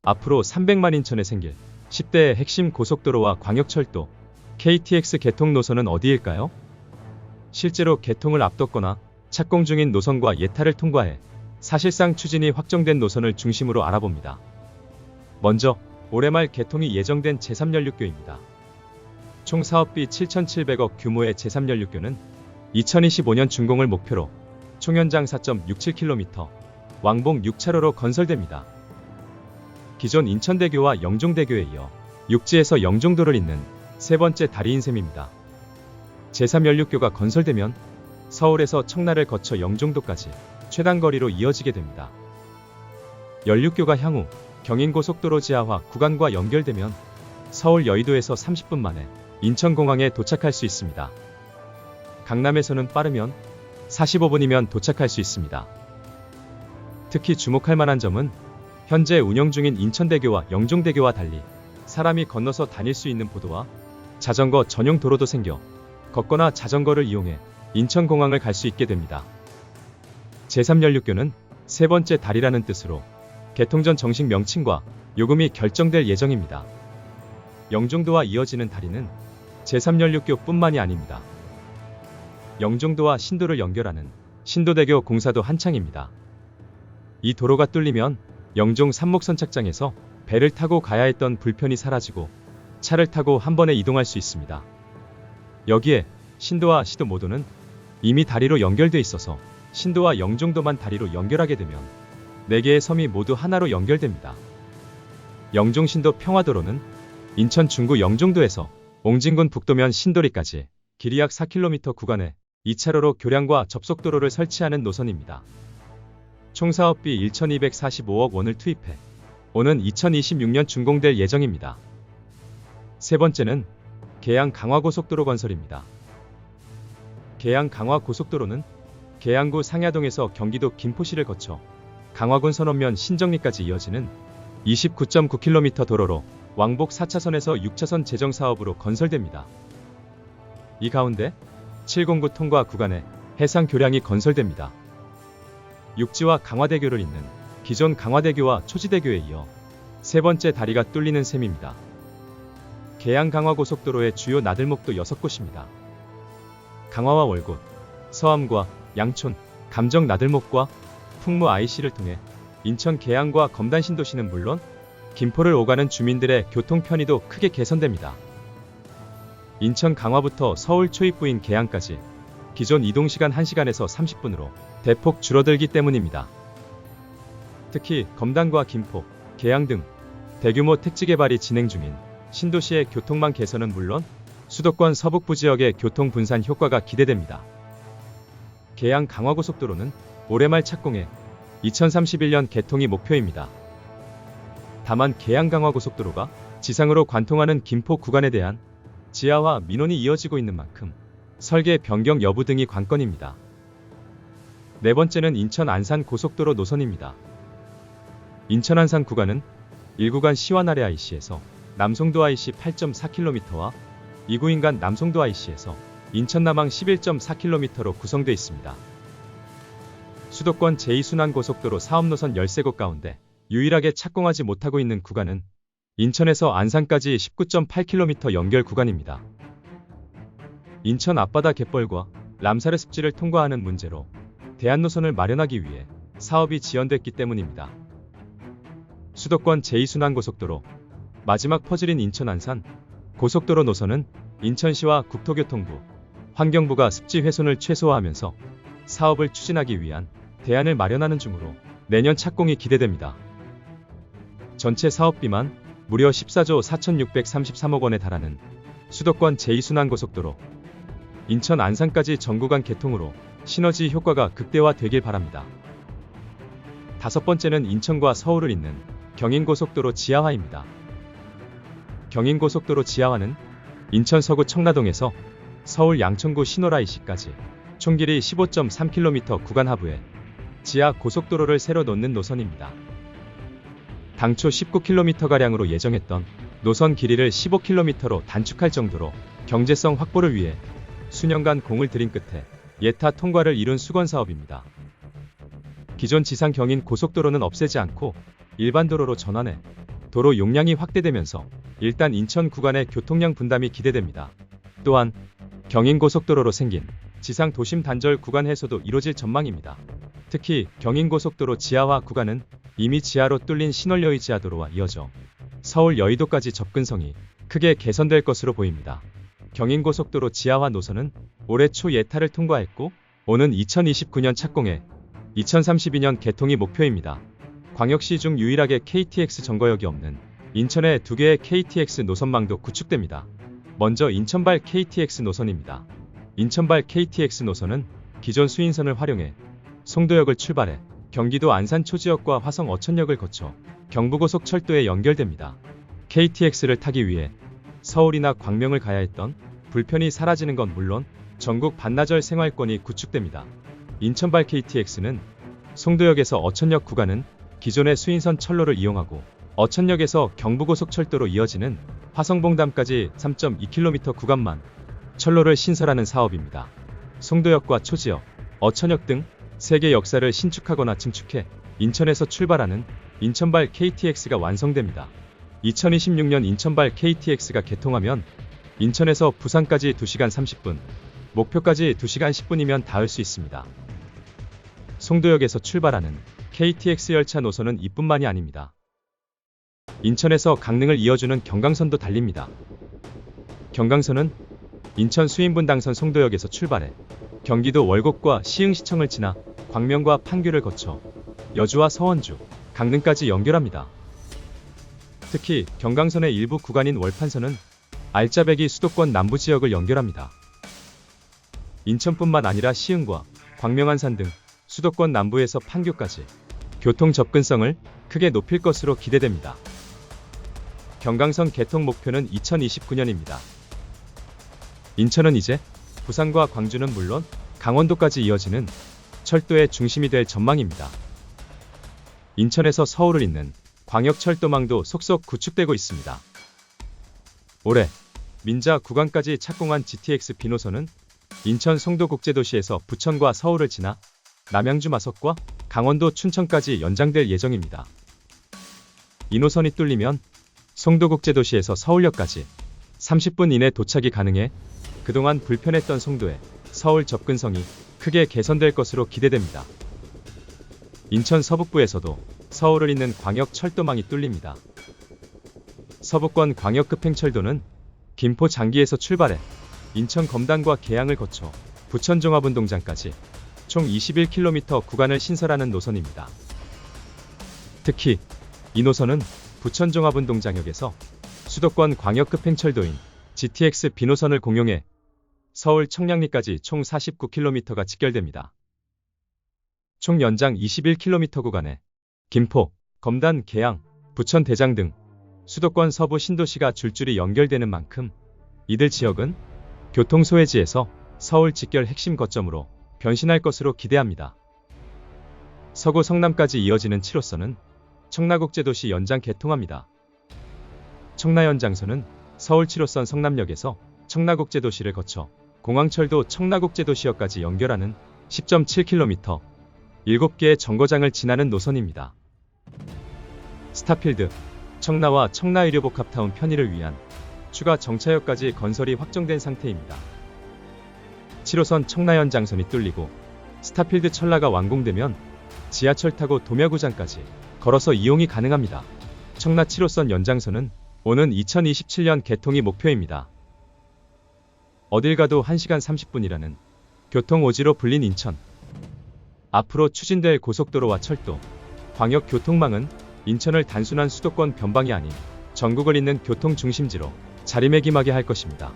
앞으로 300만 인천에 생길 10대의 핵심 고속도로와 광역철도, KTX 개통 노선은 어디일까요? 실제로 개통을 앞뒀거나 착공 중인 노선과 예타를 통과해 사실상 추진이 확정된 노선을 중심으로 알아봅니다. 먼저 올해 말 개통이 예정된 제3연륙교입니다. 총 사업비 7,700억 규모의 제3연륙교는 2025년 준공을 목표로 총연장 4.67km, 왕복 6차로로 건설됩니다. 기존 인천대교와 영종대교에 이어 육지에서 영종도를 잇는 세 번째 다리인 셈입니다. 제3연륙교가 건설되면 서울에서 청라를 거쳐 영종도까지 최단거리로 이어지게 됩니다. 연륙교가 향후 경인고속도로 지하화 구간과 연결되면 서울 여의도에서 30분 만에 인천공항에 도착할 수 있습니다. 강남에서는 빠르면 45분이면 도착할 수 있습니다. 특히 주목할 만한 점은 현재 운영 중인 인천대교와 영종대교와 달리 사람이 건너서 다닐 수 있는 보도와 자전거 전용 도로도 생겨 걷거나 자전거를 이용해 인천공항을 갈 수 있게 됩니다. 제3연륙교는 세 번째 다리라는 뜻으로 개통 전 정식 명칭과 요금이 결정될 예정입니다. 영종도와 이어지는 다리는 제3연륙교뿐만이 아닙니다. 영종도와 신도를 연결하는 신도대교 공사도 한창입니다. 이 도로가 뚫리면 영종 삽목선착장에서 배를 타고 가야 했던 불편이 사라지고 차를 타고 한 번에 이동할 수 있습니다. 여기에 신도와 시도 모두는 이미 다리로 연결돼 있어서 신도와 영종도만 다리로 연결하게 되면 4개의 섬이 모두 하나로 연결됩니다. 영종신도 평화도로는 인천 중구 영종도에서 옹진군 북도면 신도리까지 길이 약 4km 구간에 2차로로 교량과 접속도로를 설치하는 노선입니다. 총 사업비 1,245억 원을 투입해 오는 2026년 준공될 예정입니다. 세 번째는 계양 강화고속도로 건설입니다. 계양 강화고속도로는 계양구 상야동에서 경기도 김포시를 거쳐 강화군 선원면 신정리까지 이어지는 29.9km 도로로 왕복 4차선에서 6차선 재정 사업으로 건설됩니다. 이 가운데 709 통과 구간에 해상 교량이 건설됩니다. 육지와 강화대교를 잇는 기존 강화대교와 초지대교에 이어 세 번째 다리가 뚫리는 셈입니다. 계양 강화고속도로의 주요 나들목도 6곳입니다. 강화와 월곶, 서암과 양촌, 감정 나들목과 풍무 IC를 통해 인천 계양과 검단 신도시는 물론 김포를 오가는 주민들의 교통 편의도 크게 개선됩니다. 인천 강화부터 서울 초입부인 계양까지 기존 이동시간 1시간에서 30분으로 대폭 줄어들기 때문입니다. 특히 검단과 김포, 계양 등 대규모 택지 개발이 진행 중인 신도시의 교통망 개선은 물론 수도권 서북부 지역의 교통 분산 효과가 기대됩니다. 계양 강화고속도로는 올해 말 착공해 2031년 개통이 목표입니다. 다만 계양 강화고속도로가 지상으로 관통하는 김포 구간에 대한 지하화 민원이 이어지고 있는 만큼 설계 변경 여부 등이 관건입니다. 네 번째는 인천 안산 고속도로 노선입니다. 인천 안산 구간은 1구간 시완 아래 IC에서 남송도 IC 8.4km와 2구인간 남송도 IC에서 인천 남항 11.4km로 구성되어 있습니다. 수도권 제2순환고속도로 사업노선 13곳 가운데 유일하게 착공하지 못하고 있는 구간은 인천에서 안산까지 19.8km 연결 구간입니다. 인천 앞바다 갯벌과 람사르 습지를 통과하는 문제로 대안노선을 마련하기 위해 사업이 지연됐기 때문입니다. 수도권 제2순환고속도로 마지막 퍼즐인 인천 안산 고속도로 노선은 인천시와 국토교통부, 환경부가 습지 훼손을 최소화하면서 사업을 추진하기 위한 대안을 마련하는 중으로 내년 착공이 기대됩니다. 전체 사업비만 무려 14조 4,633억 원에 달하는 수도권 제2순환고속도로 인천 안산까지 전구간 개통으로 시너지 효과가 극대화되길 바랍니다. 다섯 번째는 인천과 서울을 잇는 경인고속도로 지하화입니다. 경인고속도로 지하화는 인천 서구 청라동에서 서울 양천구 신호라이시까지 총 길이 15.3km 구간 하부에 지하 고속도로를 새로 놓는 노선입니다. 당초 19km가량으로 예정했던 노선 길이를 15km로 단축할 정도로 경제성 확보를 위해 수년간 공을 들인 끝에 예타 통과를 이룬 수건 사업입니다. 기존 지상 경인 고속도로는 없애지 않고 일반 도로로 전환해 도로 용량이 확대되면서 일단 인천 구간의 교통량 분담이 기대됩니다. 또한 경인고속도로로 생긴 지상 도심 단절 구간 해소도 이뤄질 전망입니다. 특히 경인고속도로 지하화 구간은 이미 지하로 뚫린 신월여의 지하도로와 이어져 서울 여의도까지 접근성이 크게 개선될 것으로 보입니다. 경인고속도로 지하화 노선은 올해 초 예타를 통과했고 오는 2029년 착공해 2032년 개통이 목표입니다. 광역시 중 유일하게 KTX 전거역이 없는 인천에 2개의 KTX 노선망도 구축됩니다. 먼저 인천발 KTX 노선입니다. 인천발 KTX 노선은 기존 수인선을 활용해 송도역을 출발해 경기도 안산 초지역과 화성 어천역을 거쳐 경부고속철도에 연결됩니다. KTX를 타기 위해 서울이나 광명을 가야 했던 불편이 사라지는 건 물론 전국 반나절 생활권이 구축됩니다. 인천발 KTX는 송도역에서 어천역 구간은 기존의 수인선 철로를 이용하고 어천역에서 경부고속철도로 이어지는 화성봉담까지 3.2km 구간만 철로를 신설하는 사업입니다. 송도역과 초지역, 어천역 등 3개 역사를 신축하거나 증축해 인천에서 출발하는 인천발 KTX가 완성됩니다. 2026년 인천발 KTX가 개통하면 인천에서 부산까지 2시간 30분, 목표까지 2시간 10분이면 닿을 수 있습니다. 송도역에서 출발하는 KTX 열차 노선은 이뿐만이 아닙니다. 인천에서 강릉을 이어주는 경강선도 달립니다. 경강선은 인천 수인분당선 송도역에서 출발해 경기도 월곡과 시흥시청을 지나 광명과 판교를 거쳐 여주와 서원주, 강릉까지 연결합니다. 특히 경강선의 일부 구간인 월판선은 알짜배기 수도권 남부지역을 연결합니다. 인천뿐만 아니라 시흥과 광명 안산 등 수도권 남부에서 판교까지 교통 접근성을 크게 높일 것으로 기대됩니다. 경강선 개통 목표는 2029년입니다. 인천은 이제 부산과 광주는 물론 강원도까지 이어지는 철도의 중심이 될 전망입니다. 인천에서 서울을 잇는 광역철도망도 속속 구축되고 있습니다. 올해 민자 구간까지 착공한 GTX B노선은 인천 송도국제도시에서 부천과 서울을 지나 남양주 마석과 강원도 춘천까지 연장될 예정입니다. 이 노선이 뚫리면 송도국제도시에서 서울역까지 30분 이내 도착이 가능해 그동안 불편했던 송도의 서울 접근성이 크게 개선될 것으로 기대됩니다. 인천 서북부에서도 서울을 잇는 광역철도망이 뚫립니다. 서부권 광역급행철도는 김포 장기에서 출발해 인천 검단과 계양을 거쳐 부천 종합운동장까지 총 21km 구간을 신설하는 노선입니다. 특히 이 노선은 부천 종합운동장역에서 수도권 광역급행철도인 GTX B노선을 공용해 서울 청량리까지 총 49km가 직결됩니다. 총 연장 21km 구간에 김포, 검단, 계양, 부천 대장 등 수도권 서부 신도시가 줄줄이 연결되는 만큼 이들 지역은 교통 소외지에서 서울 직결 핵심 거점으로 변신할 것으로 기대합니다. 서구 성남까지 이어지는 7호선은 청라국제도시 연장 개통합니다. 청라연장선은 서울 7호선 성남역에서 청라국제도시를 거쳐 공항철도 청라국제도시역까지 연결하는 10.7km, 7개의 정거장을 지나는 노선입니다. 스타필드, 청라와 청라의료복합타운 편의를 위한 추가 정차역까지 건설이 확정된 상태입니다. 7호선 청라연장선이 뚫리고 스타필드 철라가 완공되면 지하철 타고 도매구장까지 걸어서 이용이 가능합니다. 청라 7호선 연장선은 오는 2027년 개통이 목표입니다. 어딜 가도 1시간 30분이라는 교통오지로 불린 인천. 앞으로 추진될 고속도로와 철도, 광역교통망은 인천을 단순한 수도권 변방이 아닌 전국을 잇는 교통 중심지로 자리매김하게 할 것입니다.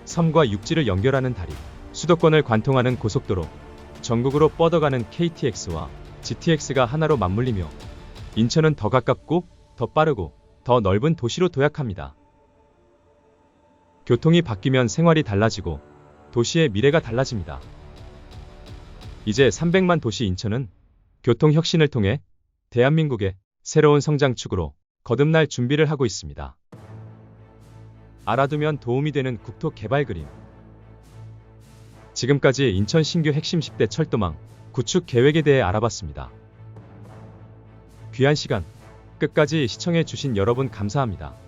섬과 육지를 연결하는 다리, 수도권을 관통하는 고속도로, 전국으로 뻗어가는 KTX와 GTX가 하나로 맞물리며 인천은 더 가깝고 더 빠르고 더 넓은 도시로 도약합니다. 교통이 바뀌면 생활이 달라지고 도시의 미래가 달라집니다. 이제 300만 도시 인천은 교통혁신을 통해 대한민국의 새로운 성장축으로 거듭날 준비를 하고 있습니다. 알아두면 도움이 되는 국토 개발 그림. 지금까지 인천 신규 핵심 10대 철도망 구축 계획에 대해 알아봤습니다. 귀한 시간 끝까지 시청해주신 여러분 감사합니다.